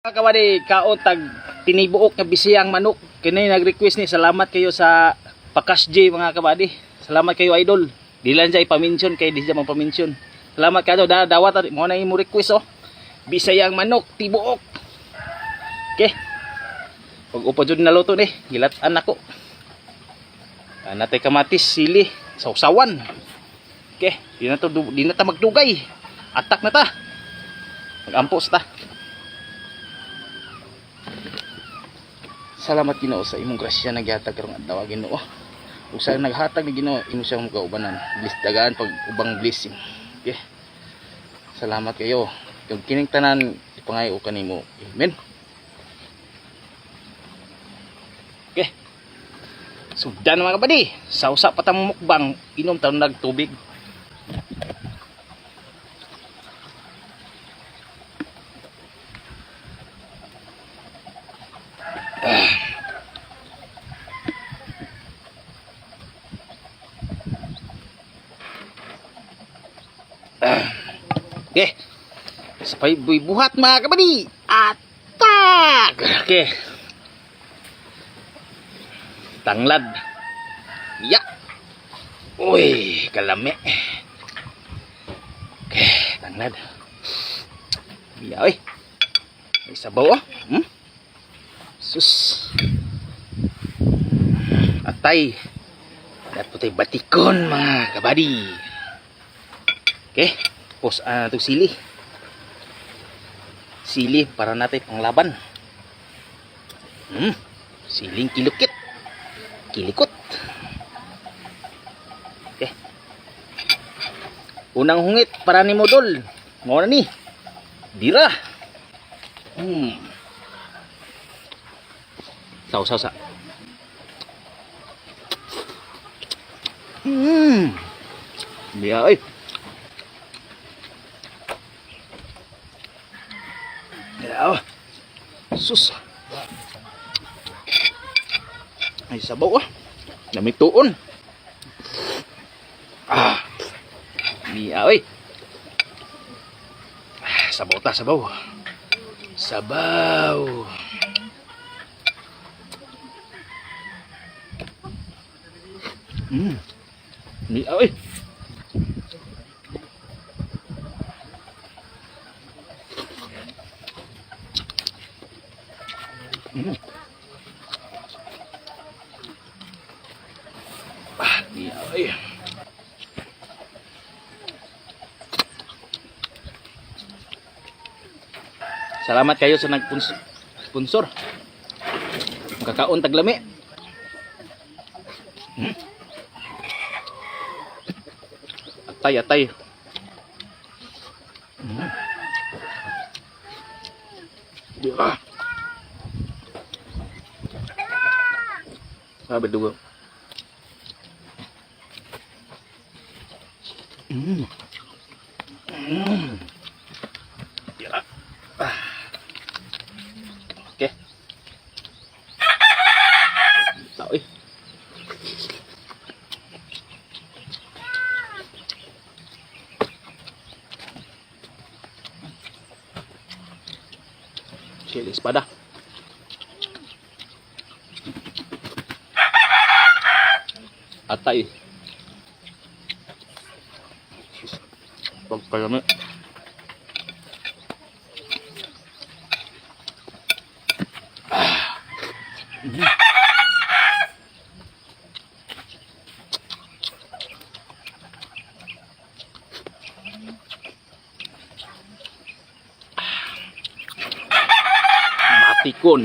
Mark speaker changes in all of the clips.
Speaker 1: Mga kabady, kaon tag tinibuok nga bisiyang manok. Kini nag-request ni, salamat kayo sa Pakas J mga kabady. Salamat kayo idol. Di lang siya ipamention kay di siya magpamention. Salamat kayo dawat mo na imo request oh. Bisayang manok tibuok. Okay. Pag upo jud na luto ni, gilatan nako. Natay kamatis, sili, sausawan. Okay, di na ta magdugay. Atak na ta. Mag-ampos ta. Salamat Ginoo sa imong grasya naghatag karong adlaw Ginoo. Ug sa naghatag ni Ginoo imo siyang kaubanan. Bless dagaan pag ubang blessing. Okay. Salamat kayo. Yung kining tanan ipangayo kanimo. Amen. Okay. Sugdan mga kabady. Sausa pa ta mukbang, inom ta nagtubig. Okay. Sabay buhat mga kabady. Atak. Okay. Tanglad. Ya. Uy, kalami. Okay, tanglad. Ya, oy. May sabaw oh. Sus. Atay. Dapat batikon mga kabady. Okay. Pos itong sili. Sili para natin panglaban. Siling kilukit. Kilikot. Okay. Unang hungit para ni Modol. Mo na ni. Dira. Sausa. Biya oi. Ya. Sus. Ay sabaw ah. Lamig tuon. Biya oi. Sabaw ta, sabaw. Sabaw. Biya oi. Ay. Salamat kayo sa nag-sponsor. Kakaon taglami. Atay. Sabi dugo. Ya. Oke. Tahu ih. Chili espada. Atay. Pagkalami. Matikon.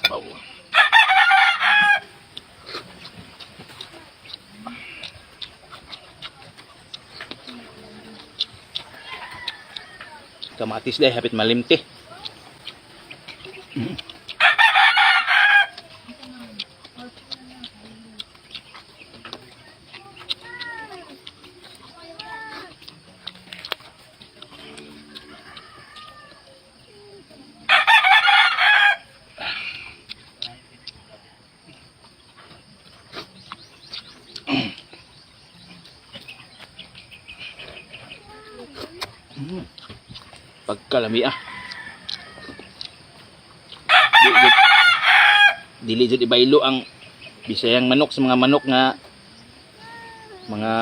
Speaker 1: Sabaw. Kamatis deh, hapit malimti. Pagkalami ah. Dili jud ibaylo ang Bisayang manok sa mga manok nga mga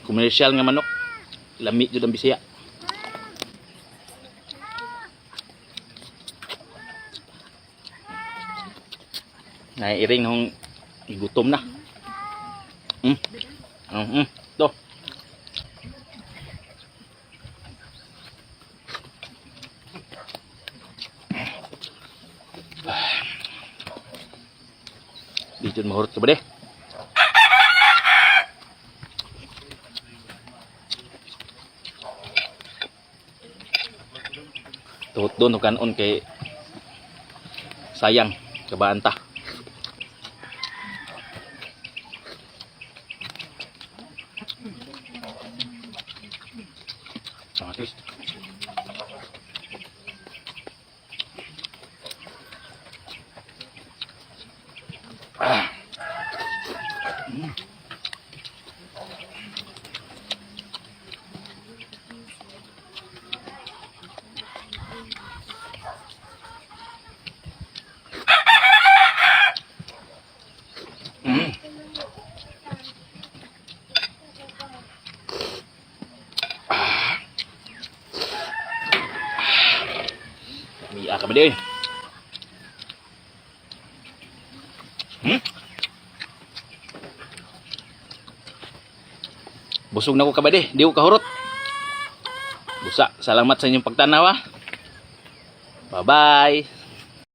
Speaker 1: komersyal nga manok. Lami jud ang Bisaya. Nairing hong igutom na. To. Dito mahurot ka ba deh? Tuhot doon kanon kay sayang kabaan ta. Terus. Miya ka ba di? Busog na ko ka ba di? Di ko kahurot. Busa, salamat sa inyong pagtanaw ha. Bye-bye.